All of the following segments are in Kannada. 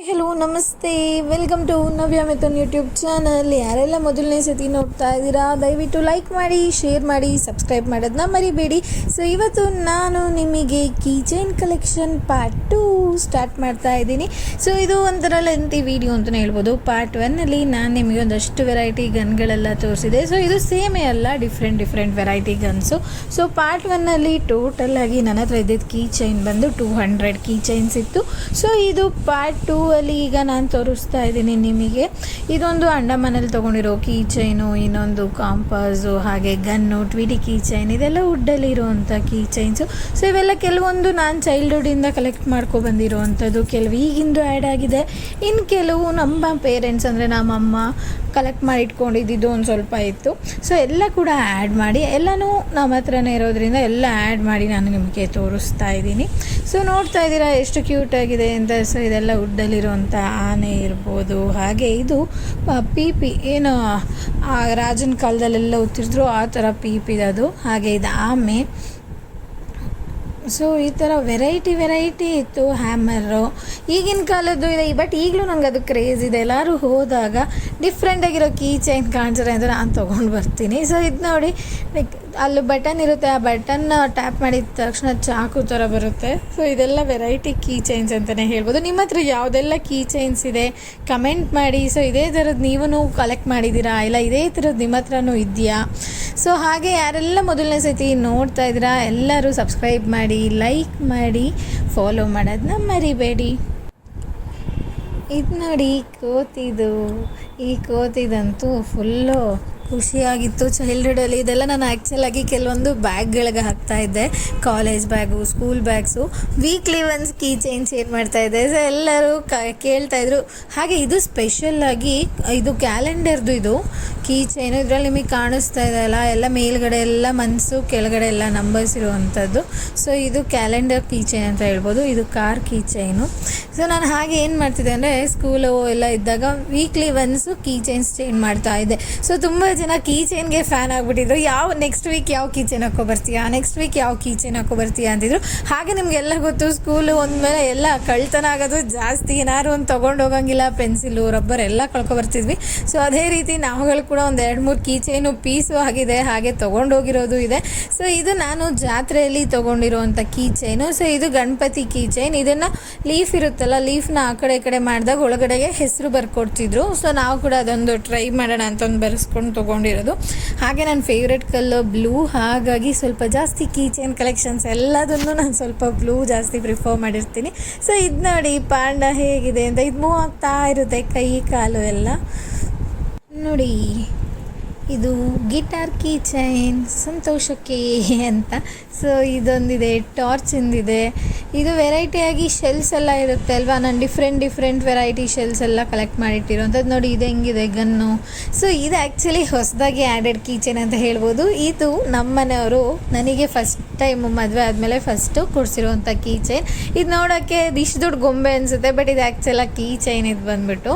ಹಲೋ ನಮಸ್ತೆ, welcome to Navya Mithun YouTube channel. ಯಾರೆಲ್ಲ ಮೊದಲನೇ ಸತಿ ನೋಡ್ತಾ ಇದ್ದೀರಾ ದಯವಿಟ್ಟು ಲೈಕ್ ಮಾಡಿ, ಶೇರ್ ಮಾಡಿ, ಸಬ್ಸ್ಕ್ರೈಬ್ ಮಾಡೋದನ್ನ ಮರಿಬೇಡಿ. ಸೊ ಇವತ್ತು ನಾನು ನಿಮಗೆ ಕೀಚೈನ್ ಕಲೆಕ್ಷನ್ ಪಾರ್ಟ್ 2 ಸ್ಟಾರ್ಟ್ ಮಾಡ್ತಾ ಇದ್ದೀನಿ. ಸೊ ಇದು ಒಂಥರ ಲೆಂತಿ ವಿಡಿಯೋ ಅಂತಲೇ ಹೇಳ್ಬೋದು. ಪಾರ್ಟ್ 1ನಲ್ಲಿ ನಾನು ನಿಮಗೆ ಒಂದಷ್ಟು ವೆರೈಟಿ ಗನ್ಗಳೆಲ್ಲ ತೋರಿಸಿದೆ. ಸೊ ಇದು ಸೇಮೇ ಅಲ್ಲ, different variety guns. So part 1ನಲ್ಲಿ ಟೋಟಲ್ ಆಗಿ ನನ್ನ ಹತ್ರ ಇದ್ದಿದ್ದು ಕೀಚೈನ್ ಬಂದು 200 ಕೀಚೈನ್ಸ್ ಇತ್ತು. ಸೊ ಇದು ಪಾರ್ಟ್ 2 ಅಲ್ಲಿ ಈಗ ನಾನು ತೋರಿಸ್ತಾ ಇದ್ದೀನಿ ನಿಮಗೆ. ಇದೊಂದು ಅಂಡಮಾನಲ್ಲಿ ತೊಗೊಂಡಿರೋ ಕೀಚೈನು, ಇನ್ನೊಂದು ಕಾಂಪಾಸು, ಹಾಗೆ ಗನ್ನು, ಟ್ವಿಟಿ ಕೀಚೈನ್, ಇದೆಲ್ಲ ವುಡ್ಡಲ್ಲಿ ಇರೋವಂಥ ಕೀಚೈನ್ಸು. ಸೊ ಇವೆಲ್ಲ ಕೆಲವೊಂದು ನಾನು ಚೈಲ್ಡ್ಹುಡ್ಡಿಂದ ಕಲೆಕ್ಟ್ ಮಾಡ್ಕೊಬಂದಿರೋವಂಥದ್ದು, ಕೆಲವು ಈಗಿಂದು ಆ್ಯಡ್ ಆಗಿದೆ, ಇನ್ನು ಕೆಲವು ನಮ್ಮ ಪೇರೆಂಟ್ಸ್ ಅಂದರೆ ನಮ್ಮಮ್ಮ ಕಲೆಕ್ಟ್ ಮಾಡಿ ಇಟ್ಕೊಂಡಿದ್ದು ಒಂದು ಸ್ವಲ್ಪ ಇತ್ತು. ಸೊ ಎಲ್ಲ ಕೂಡ ಆ್ಯಡ್ ಮಾಡಿ, ಎಲ್ಲನೂ ನಮ್ಮ ಹತ್ರನೇ ಇರೋದ್ರಿಂದ ಎಲ್ಲ ಆ್ಯಡ್ ಮಾಡಿ ನಾನು ನಿಮಗೆ ತೋರಿಸ್ತಾ ಇದ್ದೀನಿ. ಸೊ ನೋಡ್ತಾ ಇದ್ದೀರಾ ಎಷ್ಟು ಕ್ಯೂಟಾಗಿದೆ ಅಂತ. ಸೊ ಇದೆಲ್ಲ ವುಡ್ಡಲ್ಲಿರುವಂಥ ಆನೆ ಇರ್ಬೋದು, ಹಾಗೆ ಇದು ಪೀಪಿ, ಏನು ರಾಜನ ಕಾಲದಲ್ಲೆಲ್ಲ ಉತ್ತಿರಿದ್ರು ಆ ಥರ ಪೀಪಿದದು, ಹಾಗೆ ಇದು ಆಮೆ. ಸೊ ಈ ಥರ ವೆರೈಟಿ ಇತ್ತು. ಹ್ಯಾಮರು ಈಗಿನ ಕಾಲದ್ದು ಇದೆ, ಬಟ್ ಈಗಲೂ ನಂಗೆ ಅದು ಕ್ರೇಜ್ ಇದೆ. ಎಲ್ಲರೂ ಹೋದಾಗ ಡಿಫ್ರೆಂಟಾಗಿರೋ ಕೀ ಚೈನ್ ಕಾಣಿಸ್ರೆ ಅಂತ ನಾನು ತೊಗೊಂಡು ಬರ್ತೀನಿ. ಸೊ ಇದು ನೋಡಿ, ಲೈಕ್ ಅಲ್ಲಿ ಬಟನ್ ಇರುತ್ತೆ, ಆ ಬಟನ್ನ ಟ್ಯಾಪ್ ಮಾಡಿದ ತಕ್ಷಣ ಚಾಕು ಥರ ಬರುತ್ತೆ. ಸೊ ಇದೆಲ್ಲ ವೆರೈಟಿ ಕೀ ಚೈನ್ಸ್ ಅಂತಲೇ ಹೇಳ್ಬೋದು. ನಿಮ್ಮ ಹತ್ರ ಯಾವುದೆಲ್ಲ ಕೀ ಚೈನ್ಸ್ ಇದೆ ಕಮೆಂಟ್ ಮಾಡಿ. ಸೊ ಇದೇ ಥರದ್ದು ನೀವು ಕಲೆಕ್ಟ್ ಮಾಡಿದ್ದೀರಾ, ಇಲ್ಲ ಇದೇ ಥರದ್ದು ನಿಮ್ಮ ಹತ್ರನೂ ಇದೆಯಾ? ಸೊ ಹಾಗೆ ಯಾರೆಲ್ಲ ಮೊದಲನೇ ಸತಿ ನೋಡ್ತಾ ಇದ್ದೀರಾ ಎಲ್ಲರೂ ಸಬ್ಸ್ಕ್ರೈಬ್ ಮಾಡಿ, ಲೈಕ್ ಮಾಡಿ, ಫಾಲೋ ಮಾಡೋದನ್ನ ಮರಿಬೇಡಿ. ಇದು ನೋಡಿ ಈ ಕೋತಿದಂತೂ ಫುಲ್ಲು ಖುಷಿಯಾಗಿತ್ತು ಚೈಲ್ಡ್ಹುಡಲ್ಲಿ. ಇದೆಲ್ಲ ನಾನು ಆ್ಯಕ್ಚುಲಾಗಿ ಕೆಲವೊಂದು ಬ್ಯಾಗ್ಗಳಿಗೆ ಹಾಕ್ತಾಯಿದ್ದೆ, college bag, school bags. Weekly once key chains ಏನು ಮಾಡ್ತಾಯಿದ್ದೆ. ಸೊ ಎಲ್ಲರೂ ಕೇಳ್ತಾಯಿದ್ರು. ಹಾಗೆ ಇದು ಸ್ಪೆಷಲ್ಲಾಗಿ ಇದು ಕ್ಯಾಲೆಂಡರ್ದು ಇದು ಕೀ ಚೈನು. ಇದರಲ್ಲಿ ನಿಮಗೆ ಕಾಣಿಸ್ತಾ ಇದೆಯಲ್ಲ, ಎಲ್ಲ ಮೇಲ್ಗಡೆ ಎಲ್ಲ ಮನ್ಸು, ಕೆಳಗಡೆ ಎಲ್ಲ ನಂಬರ್ಸ್ ಇರುವಂಥದ್ದು. ಸೊ ಇದು ಕ್ಯಾಲೆಂಡರ್ ಕೀ ಚೈನ್ ಅಂತ ಹೇಳ್ಬೋದು. ಇದು ಕಾರ್ ಕೀ ಚೈನು. ಸೊ ನಾನು ಹಾಗೆ ಏನು ಮಾಡ್ತಿದ್ದೆ ಅಂದರೆ, ಸ್ಕೂಲು ಎಲ್ಲ ಇದ್ದಾಗ weekly once key chains change ಮಾಡ್ತಾ ಇದ್ದೆ. ಸೊ ತುಂಬ ಜನ ಕೀ ಚೈನ್ಗೆ ಫ್ಯಾನ್ ಆಗಿಬಿಟ್ಟಿದ್ರು. ನೆಕ್ಸ್ಟ್ ವೀಕ್ ಯಾವ ಕೀ ಚೈನ್ ಹಾಕ್ಕೊಬರ್ತೀಯಾ, ನೆಕ್ಸ್ಟ್ ವೀಕ್ ಯಾವ ಕೀ ಚೈನ್ ಹಾಕ್ಕೊಬರ್ತೀಯಾ ಅಂತಿದ್ರು. ಹಾಗೆ ನಿಮಗೆಲ್ಲ ಗೊತ್ತು, ಸ್ಕೂಲು ಒಂದಮೇಲೆ ಎಲ್ಲ ಕಳ್ತನ ಆಗೋದು ಜಾಸ್ತಿ. ಏನಾದ್ರು ಒಂದು ತೊಗೊಂಡು ಹೋಗಂಗಿಲ್ಲ, ಪೆನ್ಸಿಲು, ರಬ್ಬರ್ ಎಲ್ಲ ಕಳ್ಕೊಬರ್ತಿದ್ವಿ. ಸೊ ಅದೇ ರೀತಿ ನಾವುಗಳು ಕೂಡ ಒಂದು 2-3 ಕೀ ಚೈನು ಪೀಸು ಆಗಿದೆ, ಹಾಗೆ ತೊಗೊಂಡೋಗಿರೋದು ಇದೆ. ಸೊ ಇದು ನಾನು ಜಾತ್ರೆಯಲ್ಲಿ ತೊಗೊಂಡಿರೋವಂಥ ಕೀ ಚೈನು. ಸೊ ಇದು ಗಣಪತಿ ಕೀ ಚೈನ್. ಇದನ್ನು ಲೀಫ್ ಇರುತ್ತಲ್ಲ, ಲೀಫ್ನ ಆ ಕಡೆ ಈ ಕಡೆ ಮಾಡಿದಾಗ ಒಳಗಡೆಗೆ ಹೆಸರು ಬರ್ಕೊಡ್ತಿದ್ರು. ಸೊ ನಾವು ಕೂಡ ಅದೊಂದು ಟ್ರೈ ಮಾಡೋಣ ಅಂತ ಒಂದು ಬರೆಸ್ಕೊಂಡು ತೊಗೊಂಡಿರೋದು. ಹಾಗೆ ನನ್ನ ಫೇವ್ರೆಟ್ ಕಲರ್ ಬ್ಲೂ, ಹಾಗಾಗಿ ಸ್ವಲ್ಪ ಜಾಸ್ತಿ ಕೀ ಚೈನ್ ಕಲೆಕ್ಷನ್ಸ್ ಎಲ್ಲದನ್ನು ನಾನು ಸ್ವಲ್ಪ ಬ್ಲೂ ಜಾಸ್ತಿ ಪ್ರಿಫರ್ ಮಾಡಿರ್ತೀನಿ. ಸೊ ಇದು ನೋಡಿ ಪಾಂಡ ಹೇಗಿದೆ ಅಂತ. ಇದು ಮೂವ್ ಆಗ್ತಾ ಇರುತ್ತೆ, ಕೈ ಕಾಲು ಎಲ್ಲ ನೋಡಿ. ಇದು ಗಿಟಾರ್ ಕೀ ಚೈನ್ ಸಂತೋಷಕ್ಕೆ ಅಂತ. ಸೊ ಇದೊಂದಿದೆ, ಟಾರ್ಚಿಂದಿದೆ. ಇದು ವೆರೈಟಿಯಾಗಿ ಶೆಲ್ಸ್ ಎಲ್ಲ ಇರುತ್ತೆ ಅಲ್ವಾ, ನಾನು ಡಿಫ್ರೆಂಟ್ ವೆರೈಟಿ ಶೆಲ್ಸ್ ಎಲ್ಲ ಕಲೆಕ್ಟ್ ಮಾಡಿಟ್ಟಿರೋಂಥದ್ದು. ನೋಡಿ ಇದು ಹೆಂಗಿದೆ ಗನ್ನು. ಸೊ ಇದು ಆ್ಯಕ್ಚುಲಿ ಹೊಸದಾಗಿ ಆ್ಯಡೆಡ್ ಕೀ ಚೈನ್ ಅಂತ ಹೇಳ್ಬೋದು. ಇದು ನಮ್ಮ ಮನೆಯವರು ನನಗೆ ಫಸ್ಟ್ ಟೈಮ್ ಮದುವೆ ಆದಮೇಲೆ ಫಸ್ಟು ಕೊಡಿಸಿರೋವಂಥ ಕೀ ಚೈನ್. ಇದು ನೋಡೋಕ್ಕೆ ಇಷ್ಟು ದೊಡ್ಡ ಗೊಂಬೆ ಅನಿಸುತ್ತೆ, ಬಟ್ ಇದು ಆ್ಯಕ್ಚುಲಾಗಿ ಕೀ ಚೈನ್ ಇದು ಬಂದುಬಿಟ್ಟು.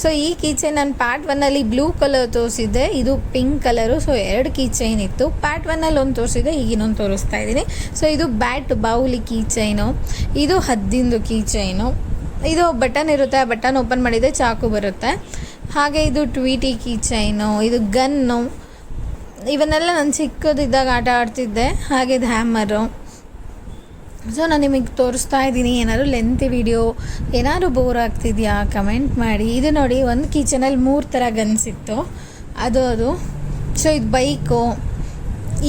ಸೊ ಈ ಕೀ ಚೈನ್ ನಾನು ಪಾರ್ಟ್ 1ನಲ್ಲಿ ಬ್ಲೂ ಕಲರ್ ತೋರಿಸಿದ್ದೆ, ಇದು pink colour. So 2 key chain ಇತ್ತು. ಪಾರ್ಟ್ 1ನಲ್ಲಿ ಒಂದು ತೋರಿಸಿದ್ದೆ, ಈಗ ಇನ್ನೊಂದು ತೋರಿಸ್ತಾ ಇದ್ದೀನಿ. ಸೊ ಇದು ಬಾವುಲಿ ಕೀ ಚೈನು. ಇದು ಹದ್ದಿಂದು ಕೀ ಚೈನು. ಇದು ಬಟನ್ ಇರುತ್ತೆ, ಆ ಬಟನ್ ಓಪನ್ ಮಾಡಿದರೆ ಚಾಕು ಬರುತ್ತೆ. ಹಾಗೆ ಇದು ಟ್ವಿಟಿ ಕೀ ಚೈನು. ಇದು ಗನ್ನು. ಇವನ್ನೆಲ್ಲ ನಾನು ಚಿಕ್ಕದಿದ್ದಾಗ ಆಟ ಆಡ್ತಿದ್ದೆ. ಹಾಗೆ ಇದು ಹ್ಯಾಮರು. ಸೊ ನಾನು ನಿಮಗೆ ತೋರಿಸ್ತಾ ಇದ್ದೀನಿ. ಏನಾದ್ರು ಲೆಂತಿ ವಿಡಿಯೋ, ಏನಾದ್ರು ಬೋರ್ ಆಗ್ತಿದೆಯಾ ಕಮೆಂಟ್ ಮಾಡಿ. ಇದು ನೋಡಿ, ಒಂದು ಕೀ ಚೈನಲ್ಲಿ 3 ಥರ ಗನ್ಸ್ ಇತ್ತು, ಅದು. ಸೊ ಇದು ಬೈಕು.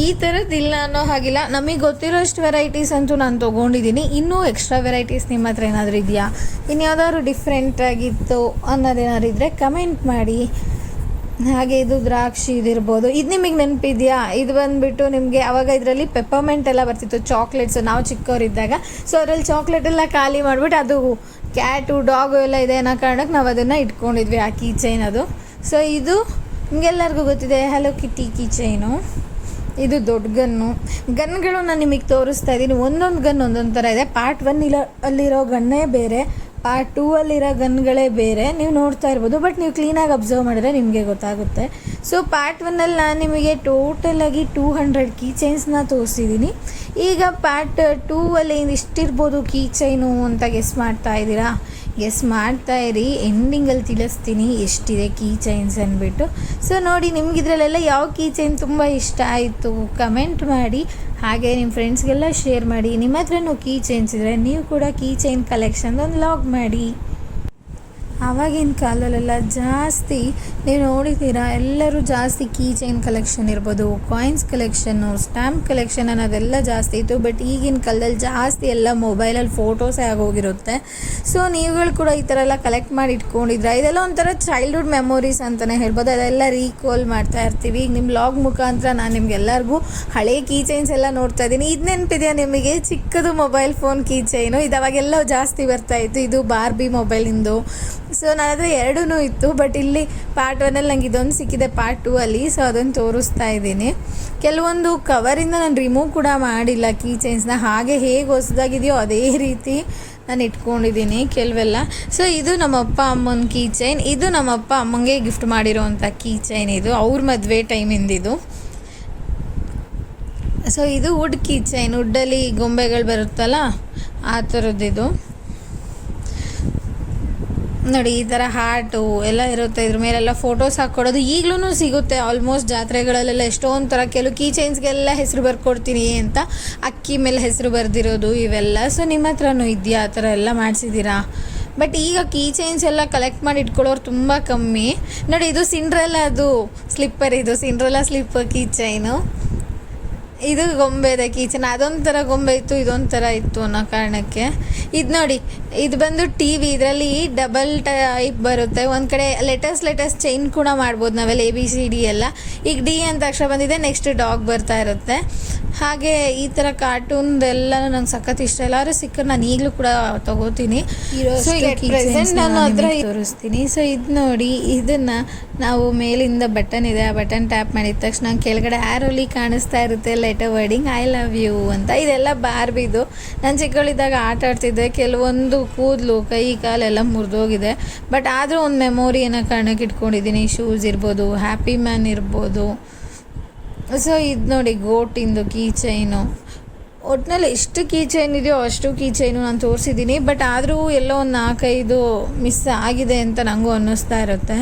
ಈ ಥರದ್ದಿಲ್ಲ ಅನ್ನೋ ಹಾಗಿಲ್ಲ, ನಮಗೆ ಗೊತ್ತಿರೋಷ್ಟು ವೆರೈಟೀಸ್ ಅಂತೂ ನಾನು ತೊಗೊಂಡಿದ್ದೀನಿ. ಇನ್ನೂ ಎಕ್ಸ್ಟ್ರಾ ವೆರೈಟೀಸ್ ನಿಮ್ಮ ಹತ್ರ ಏನಾದರೂ ಇದೆಯಾ, ಇನ್ಯಾವುದಾದ್ರು ಡಿಫ್ರೆಂಟಾಗಿತ್ತು ಅನ್ನೋದೇನಾದ್ರು ಇದ್ದರೆ ಕಮೆಂಟ್ ಮಾಡಿ. ಹಾಗೆ ಇದು ದ್ರಾಕ್ಷಿ ಇದಿರ್ಬೋದು. ಇದು ನಿಮಗೆ ನೆನಪಿದೆಯಾ? ಇದು ಬಂದುಬಿಟ್ಟು ನಿಮಗೆ ಆವಾಗ ಇದರಲ್ಲಿ ಪೆಪ್ಪರ್ಮೆಂಟ್ ಎಲ್ಲ ಬರ್ತಿತ್ತು, ಚಾಕ್ಲೇಟ್ಸು, ನಾವು ಚಿಕ್ಕವರಿದ್ದಾಗ. ಸೊ ಅದರಲ್ಲಿ ಚಾಕ್ಲೇಟ್ ಎಲ್ಲ ಖಾಲಿ ಮಾಡಿಬಿಟ್ಟು ಅದು ಕ್ಯಾಟು, ಡಾಗು ಎಲ್ಲ ಇದೆ ಅನ್ನೋ ಕಾರಣಕ್ಕೆ ನಾವು ಅದನ್ನು ಇಟ್ಕೊಂಡಿದ್ವಿ, ಆ ಕೀ ಚೈನ್ ಅದು. ಸೊ ಇದು ನಿಮಗೆಲ್ಲರಿಗೂ ಗೊತ್ತಿದೆ, ಹಲೋ ಕಿಟಿ ಕೀ ಚೈನು. ಇದು ದೊಡ್ಡ ಗನ್ಗಳು ನಾನು ನಿಮಗೆ ತೋರಿಸ್ತಾ ಇದ್ದೀನಿ. ಒಂದೊಂದು ಗನ್ ಒಂದೊಂದು ಥರ ಇದೆ. ಪಾರ್ಟ್ 1 ಅಲ್ಲಿರೋ ಗನ್ನೇ ಬೇರೆ, ಪಾರ್ಟ್ 2ಅಲ್ಲಿರೋ ಗನ್ಗಳೇ ಬೇರೆ. ನೀವು ನೋಡ್ತಾ ಇರ್ಬೋದು, ಬಟ್ ನೀವು ಕ್ಲೀನಾಗಿ ಅಬ್ಸರ್ವ್ ಮಾಡಿದ್ರೆ ನಿಮಗೆ ಗೊತ್ತಾಗುತ್ತೆ. ಸೊ ಪಾರ್ಟ್ 1ನಲ್ಲಿ ನಾನು ನಿಮಗೆ ಟೋಟಲಾಗಿ 200 ಕೀ ಚೈನ್ಸ್ನ ತೋರಿಸಿದ್ದೀನಿ. ಈಗ ಪಾರ್ಟ್ 2ಅಲ್ಲಿ ಇಷ್ಟಿರ್ಬೋದು ಕೀ ಚೈನು ಅಂತ ಗೆಸ್ ಮಾಡ್ತಾ ಇದ್ದೀರಾ? ಗೆಸ್ ಮಾಡ್ತಾ ಇರಿ, ಎಂಡಿಂಗಲ್ಲಿ ತಿಳಿಸ್ತೀನಿ ಎಷ್ಟಿದೆ ಕೀ ಚೈನ್ಸ್ ಅಂದ್ಬಿಟ್ಟು. ಸೊ ನೋಡಿ, ನಿಮ್ಗೆ ಇದರಲ್ಲೆಲ್ಲ ಯಾವ ಕೀ ಚೈನ್ ತುಂಬ ಇಷ್ಟ ಆಯಿತು ಕಮೆಂಟ್ ಮಾಡಿ, ಹಾಗೆ ನಿಮ್ಮ ಫ್ರೆಂಡ್ಸ್ಗೆಲ್ಲ ಶೇರ್ ಮಾಡಿ. ನಿಮ್ಮ ಹತ್ರನೂ ಕೀ ಚೈನ್ಸ್ ಇದ್ದರೆ ನೀವು ಕೂಡ ಕೀ ಚೈನ್ ಕಲೆಕ್ಷನ್ದೊಂದು ಲಾಗ್ ಮಾಡಿ. ಆವಾಗಿನ ಕಾಲದಲ್ಲೆಲ್ಲ ಜಾಸ್ತಿ ನೀವು ನೋಡಿದ್ದೀರಾ, ಎಲ್ಲರೂ ಜಾಸ್ತಿ ಕೀ ಚೈನ್ ಕಲೆಕ್ಷನ್ ಇರ್ಬೋದು, ಕಾಯಿನ್ಸ್ ಕಲೆಕ್ಷನ್ನು, ಸ್ಟ್ಯಾಂಪ್ ಕಲೆಕ್ಷನ್ ಅನ್ನೋದೆಲ್ಲ ಜಾಸ್ತಿ ಇತ್ತು. ಬಟ್ ಈಗಿನ ಕಾಲದಲ್ಲಿ ಜಾಸ್ತಿ ಎಲ್ಲ ಮೊಬೈಲಲ್ಲಿ ಫೋಟೋಸೇ ಆಗೋಗಿರುತ್ತೆ. ಸೊ ನೀವುಗಳು ಕೂಡ ಈ ಥರ ಎಲ್ಲ ಕಲೆಕ್ಟ್ ಮಾಡಿ ಇಟ್ಕೊಂಡಿದ್ರೆ ಇದೆಲ್ಲ ಒಂಥರ ಚೈಲ್ಡ್ಹುಡ್ ಮೆಮೊರೀಸ್ ಅಂತಲೇ ಹೇಳ್ಬೋದು. ಅದೆಲ್ಲ ರೀಕಾಲ್ ಮಾಡ್ತಾ ಇರ್ತೀವಿ. ಈಗ ನಿಮ್ಮ ಲಾಗ್ ಮುಖಾಂತರ ನಾನು ನಿಮ್ಗೆಲ್ಲರಿಗೂ ಹಳೆ ಕೀ ಚೈನ್ಸ್ ಎಲ್ಲ ನೋಡ್ತಾ ಇದ್ದೀನಿ. ಇದು ನೆನಪಿದೆಯಾ ನಿಮಗೆ, ಚಿಕ್ಕದು ಮೊಬೈಲ್ ಫೋನ್ ಕೀ ಚೈನು, ಇದು ಅವಾಗೆಲ್ಲ ಜಾಸ್ತಿ ಬರ್ತಾಯಿತ್ತು. ಇದು ಬಾರ್ಬಿ ಮೊಬೈಲಿಂದು. ಸೊ ನನ್ನ ಹತ್ರ ಎರಡೂ ಇತ್ತು. ಬಟ್ ಇಲ್ಲಿ ಪಾರ್ಟ್ 1ಅಲ್ಲಿ ನಂಗೆ ಇದೊಂದು ಸಿಕ್ಕಿದೆ, ಪಾರ್ಟ್ 2ಅಲ್ಲಿ. ಸೊ ಅದನ್ನು ತೋರಿಸ್ತಾ ಇದ್ದೀನಿ. ಕೆಲವೊಂದು ಕವರಿಂದ ನಾನು ರಿಮೂವ್ ಕೂಡ ಮಾಡಿಲ್ಲ ಕೀ ಚೈನ್ಸ್ನ, ಹಾಗೆ ಹೇಗೆ ಹೊಸದಾಗಿದೆಯೋ ಅದೇ ರೀತಿ ನಾನು ಇಟ್ಕೊಂಡಿದ್ದೀನಿ ಕೆಲವೆಲ್ಲ. ಸೊ ಇದು ನಮ್ಮಪ್ಪ ಅಮ್ಮನ ಕೀ ಚೈನ್. ಇದು ನಮ್ಮಪ್ಪ ಅಮ್ಮಂಗೆ ಗಿಫ್ಟ್ ಮಾಡಿರೋವಂಥ ಕೀ ಚೈನ್. ಇದು ಅವ್ರ ಮದುವೆ ಟೈಮಿಂದಿದು. ಸೊ ಇದು ವುಡ್ ಕೀ ಚೈನ್, ವುಡ್ಡಲ್ಲಿ ಗೊಂಬೆಗಳು ಬರುತ್ತಲ್ಲ ಆ ಥರದ್ದಿದು ನೋಡಿ. ಈ ಥರ ಹಾರ್ಟು ಎಲ್ಲ ಇರುತ್ತೆ, ಇದ್ರ ಮೇಲೆಲ್ಲ ಫೋಟೋಸ್ ಹಾಕ್ಕೊಡೋದು ಈಗಲೂ ಸಿಗುತ್ತೆ. ಆಲ್ಮೋಸ್ಟ್ ಜಾತ್ರೆಗಳಲ್ಲೆಲ್ಲ ಎಷ್ಟೊಂದು ಥರ ಕೆಲವು ಕೀ ಚೈನ್ಸ್ಗೆಲ್ಲ ಹೆಸರು ಬರ್ಕೊಡ್ತೀನಿ ಅಂತ ಅಕ್ಕಿ ಮೇಲೆ ಹೆಸರು ಬರೆದಿರೋದು ಇವೆಲ್ಲ. ಸೊ ನಿಮ್ಮ ಹತ್ರನೂ ಇದೆಯಾ ಆ ಥರ ಎಲ್ಲ ಮಾಡಿಸಿದ್ದೀರಾ? ಬಟ್ ಈಗ ಕೀ ಚೈನ್ಸ್ ಎಲ್ಲ ಕಲೆಕ್ಟ್ ಮಾಡಿ ಇಟ್ಕೊಳ್ಳೋರು ತುಂಬ ಕಮ್ಮಿ. ನೋಡಿ, ಇದು ಸಿಂಡ್ರೆಲ್ಲಾದು ಸ್ಲಿಪ್ಪರ್, ಇದು ಸಿಂಡ್ರೆಲ್ಲಾ ಸ್ಲಿಪ್ಪರ್ ಕೀ ಚೈನು. ಇದು ಗೊಂಬೆದ ಕೀ ಚೈನ್. ಅದೊಂಥರ ಗೊಂಬೆ ಇತ್ತು, ಇದೊಂಥರ ಇತ್ತು ಅನ್ನೋ ಕಾರಣಕ್ಕೆ. ಇದು ನೋಡಿ, ಇದು ಬಂದು ಟಿ ವಿ. ಇದರಲ್ಲಿ ಡಬಲ್ ಟೈಪ್ ಬರುತ್ತೆ. ಒಂದು ಕಡೆ ಲೆಟರ್ಸ್ ಚೈನ್ ಕೂಡ ಮಾಡ್ಬೋದು ನಾವೆಲ್ಲ, ABCD ಎಲ್ಲ. ಈಗ ಡಿ ಅಂತ ಅಕ್ಷರ ಬಂದಿದೆ, ನೆಕ್ಸ್ಟ್ ಡಾಗ್ ಬರ್ತಾ ಇರುತ್ತೆ. ಹಾಗೆ ಈ ಥರ ಕಾರ್ಟೂನ್ದೆಲ್ಲ ನಂಗೆ ಸಖತ್ ಇಷ್ಟ. ಎಲ್ಲರೂ ಸಿಕ್ಕರೆ ನಾನು ಈಗಲೂ ಕೂಡ ತೊಗೋತೀನಿ. ಪ್ರೆಸೆಂಟ್ ನಾನು ಹತ್ರ ತೋರಿಸ್ತೀನಿ. ಸೊ ಇದು ನೋಡಿ, ಇದನ್ನು ನಾವು ಮೇಲಿಂದ ಬಟನ್ ಇದೆ, ಆ ಬಟನ್ ಟ್ಯಾಪ್ ಮಾಡಿದ ತಕ್ಷಣ ಕೆಳಗಡೆ ಆ್ಯರೋಲಿ ಕಾಣಿಸ್ತಾ ಇರುತ್ತೆ letter wording I love you ಅಂತ. ಇದೆಲ್ಲ ಬಾರ್ಬಿದು. ನಾನು ಚಿಕ್ಕವಳಿದ್ದಾಗ ಆಟ ಆಡ್ತಿದ್ದೆ. ಕೆಲವೊಂದು ಕೂದಲು, ಕೈ ಕಾಲೆಲ್ಲ ಮುರಿದೋಗಿದೆ. ಬಟ್ ಆದರೂ ಒಂದು ಮೆಮೊರಿ ಅನ್ನೋ ಕಾರಣಕ್ಕೆ ಇಟ್ಕೊಂಡಿದ್ದೀನಿ. ಶೂಸ್ ಇರ್ಬೋದು, ಹ್ಯಾಪಿ ಮ್ಯಾನ್ ಇರ್ಬೋದು. ಸೊ ಇದು ನೋಡಿ, ಗೋಟಿಂದು ಕೀ ಚೈನು. ಒಟ್ಟಿನಲ್ಲಿ ಎಷ್ಟು ಕೀ ಚೈನ್ ಇದೆಯೋ ಅಷ್ಟು ಕೀ ಚೈನು ನಾನು ತೋರಿಸಿದ್ದೀನಿ. ಬಟ್ ಆದರೂ ಎಲ್ಲೋ ಒಂದು 4-5 ಮಿಸ್ ಆಗಿದೆ ಅಂತ ನನಗೂ ಅನ್ನಿಸ್ತಾ ಇರುತ್ತೆ.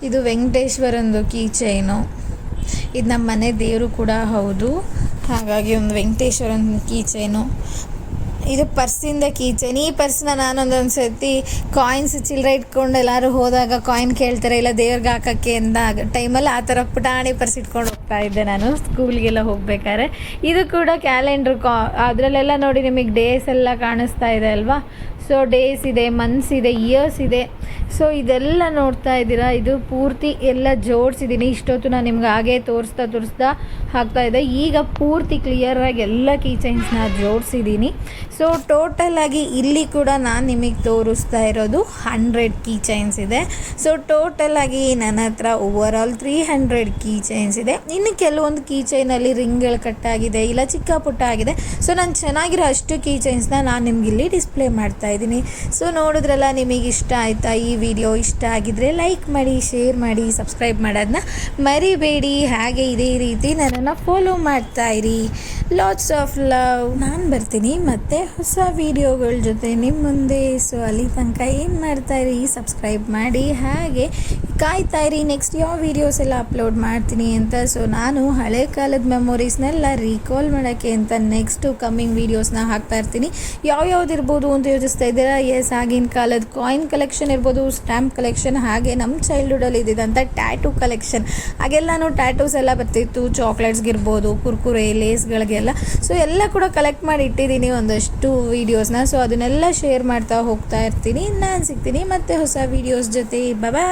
ಇದು ವೆಂಕಟೇಶ್ವರಂದು ಕೀ ಚೈನು. ಇದು ನಮ್ಮ ಮನೆ ದೇವರು ಕೂಡ ಹೌದು, ಹಾಗಾಗಿ ಒಂದು ವೆಂಕಟೇಶ್ವರನ್ ಕೀ ಚೈನು. ಇದು ಪರ್ಸಿಂದ ಕೀ ಚೈನ್. ಈ ಪರ್ಸ್ನ ನಾನೊಂದೊಂದು ಸರ್ತಿ ಕಾಯಿನ್ಸ್ ಚಿಲ್ಲರೆ ಇಟ್ಕೊಂಡು ಎಲ್ಲರೂ ಹೋದಾಗ ಕಾಯಿನ್ ಕೇಳ್ತಾರೆ, ಇಲ್ಲ ದೇವ್ರಿಗೆ ಹಾಕೋಕ್ಕೆ ಅಂದಾಗ ಟೈಮಲ್ಲಿ ಆ ಥರ ಪುಟಾಣಿ ಪರ್ಸ್ ಇಟ್ಕೊಂಡು ಹೋಗ್ತಾ ಇದ್ದೆ ನಾನು ಸ್ಕೂಲ್ಗೆಲ್ಲ ಹೋಗ್ಬೇಕಾದ್ರೆ. ಇದು ಕೂಡ ಕ್ಯಾಲೆಂಡ್ರ್, ಅದರಲ್ಲೆಲ್ಲ ನೋಡಿ ನಿಮಗೆ ಡೇಸ್ ಎಲ್ಲ ಕಾಣಿಸ್ತಾ ಇದೆ ಅಲ್ವಾ. ಸೊ ಡೇಸ್ ಇದೆ, ಮಂತ್ಸ್ ಇದೆ, ಇಯರ್ಸ್ ಇದೆ. ಸೊ ಇದೆಲ್ಲ ನೋಡ್ತಾ ಇದ್ದೀರಾ, ಇದು ಪೂರ್ತಿ ಎಲ್ಲ ಜೋಡಿಸಿದ್ದೀನಿ. ಇಷ್ಟೊತ್ತು ನಾನು ನಿಮ್ಗೆ ಹಾಗೆ ತೋರಿಸ್ತಾ ಹಾಕ್ತಾ ಇದ್ದೆ. ಈಗ ಪೂರ್ತಿ ಕ್ಲಿಯರಾಗಿ ಎಲ್ಲ ಕೀ ಚೈನ್ಸ್ನ ಜೋಡಿಸಿದ್ದೀನಿ. ಸೊ ಟೋಟಲಾಗಿ ಇಲ್ಲಿ ಕೂಡ ನಾನು ನಿಮಗೆ ತೋರಿಸ್ತಾ ಇರೋದು 100 ಕೀ ಚೈನ್ಸ್ ಇದೆ. ಸೊ ಟೋಟಲಾಗಿ ನನ್ನ ಹತ್ರ ಓವರಾಲ್ 300 ಕೀ ಚೈನ್ಸ್ ಇದೆ. ಇನ್ನು ಕೆಲವೊಂದು ಕೀ ಚೈನಲ್ಲಿ ರಿಂಗ್ಗಳು ಕಟ್ಟಾಗಿದೆ, ಇಲ್ಲ ಚಿಕ್ಕ ಪುಟ್ಟ ಆಗಿದೆ. ಸೊ ನಾನು ಚೆನ್ನಾಗಿರೋ ಅಷ್ಟು ಕೀ ಚೈನ್ಸ್ನ ನಾನು ನಿಮ್ಗೆ ಇಲ್ಲಿ ಡಿಸ್ಪ್ಲೇ ಮಾಡ್ತಾ ಇದ್ದೀನಿ. ಸೊ ನೋಡಿದ್ರಲ್ಲ, ನಿಮಗೆ ಇಷ್ಟ ಆಯಿತಾ? ಈ ವಿಡಿಯೋ ಇಷ್ಟ ಆಗಿದ್ರೆ ಲೈಕ್ ಮಾಡಿ, ಶೇರ್ ಮಾಡಿ, ಸಬ್ಸ್ಕ್ರೈಬ್ ಮಾಡೋದನ್ನ ಮರಿಬೇಡಿ. ಹಾಗೆ ಇದೇ ರೀತಿ ನನ್ನನ್ನು ಫಾಲೋ ಮಾಡ್ತಾ ಇರಿ. Lots of love. ನಾನು ಬರ್ತೀನಿ ಮತ್ತೆ ಹೊಸ ವಿಡಿಯೋಗಳ ಜೊತೆ ನಿಮ್ಮ ಮುಂದೆ. ಸೊ ಅಲ್ಲಿ ತನಕ ಏನು ಮಾಡ್ತಾ ಇರಿ, ಸಬ್ಸ್ಕ್ರೈಬ್ ಮಾಡಿ, ಹಾಗೆ ಕಾಯ್ತಾ ಇರಿ ನೆಕ್ಸ್ಟ್ ಯಾವ ವೀಡಿಯೋಸ್ ಎಲ್ಲ ಅಪ್ಲೋಡ್ ಮಾಡ್ತೀನಿ ಅಂತ. ಸೊ ನಾನು ಹಳೆ ಕಾಲದ ಮೆಮೊರೀಸ್ನೆಲ್ಲ ರೀಕಾಲ್ ಮಾಡೋಕ್ಕೆ ಅಂತ ನೆಕ್ಸ್ಟು ಕಮ್ಮಿಂಗ್ ವೀಡಿಯೋಸ್ನ ಹಾಕ್ತಾ ಇರ್ತೀನಿ. ಯಾವ್ಯಾವ್ದು ಇರ್ಬೋದು ಅಂತ ಯೋಚಿಸ್ತಾ ಇದ್ದೀರಾ? ಎಸ್, ಆಗಿನ ಕಾಲದ ಕಾಯಿನ್ ಕಲೆಕ್ಷನ್ ಇರ್ಬೋದು, ಸ್ಟ್ಯಾಂಪ್ ಕಲೆಕ್ಷನ್, ಹಾಗೆ ನಮ್ಮ ಚೈಲ್ಡ್ಹುಡಲ್ಲಿ ಇದ್ದಿದ್ದಂಥ ಟ್ಯಾಟೂ ಕಲೆಕ್ಷನ್. ಹಾಗೆಲ್ಲನೂ ಟ್ಯಾಟೂಸ್ ಎಲ್ಲ ಬರ್ತಿತ್ತು, ಚಾಕ್ಲೇಟ್ಸ್ಗಿರ್ಬೋದು, ಕುರ್ಕುರೆ, ಲೇಸ್ಗಳಿಗೆಲ್ಲ. ಸೊ ಎಲ್ಲ ಕೂಡ ಕಲೆಕ್ಟ್ ಮಾಡಿ ಇಟ್ಟಿದ್ದೀನಿ ಒಂದಷ್ಟು ವೀಡಿಯೋಸ್ನ. ಸೊ ಅದನ್ನೆಲ್ಲ ಶೇರ್ ಮಾಡ್ತಾ ಹೋಗ್ತಾ ಇರ್ತೀನಿ. ನಾನು ಸಿಗ್ತೀನಿ ಮತ್ತೆ ಹೊಸ ವೀಡಿಯೋಸ್ ಜೊತೆ. ಬಾಯ್.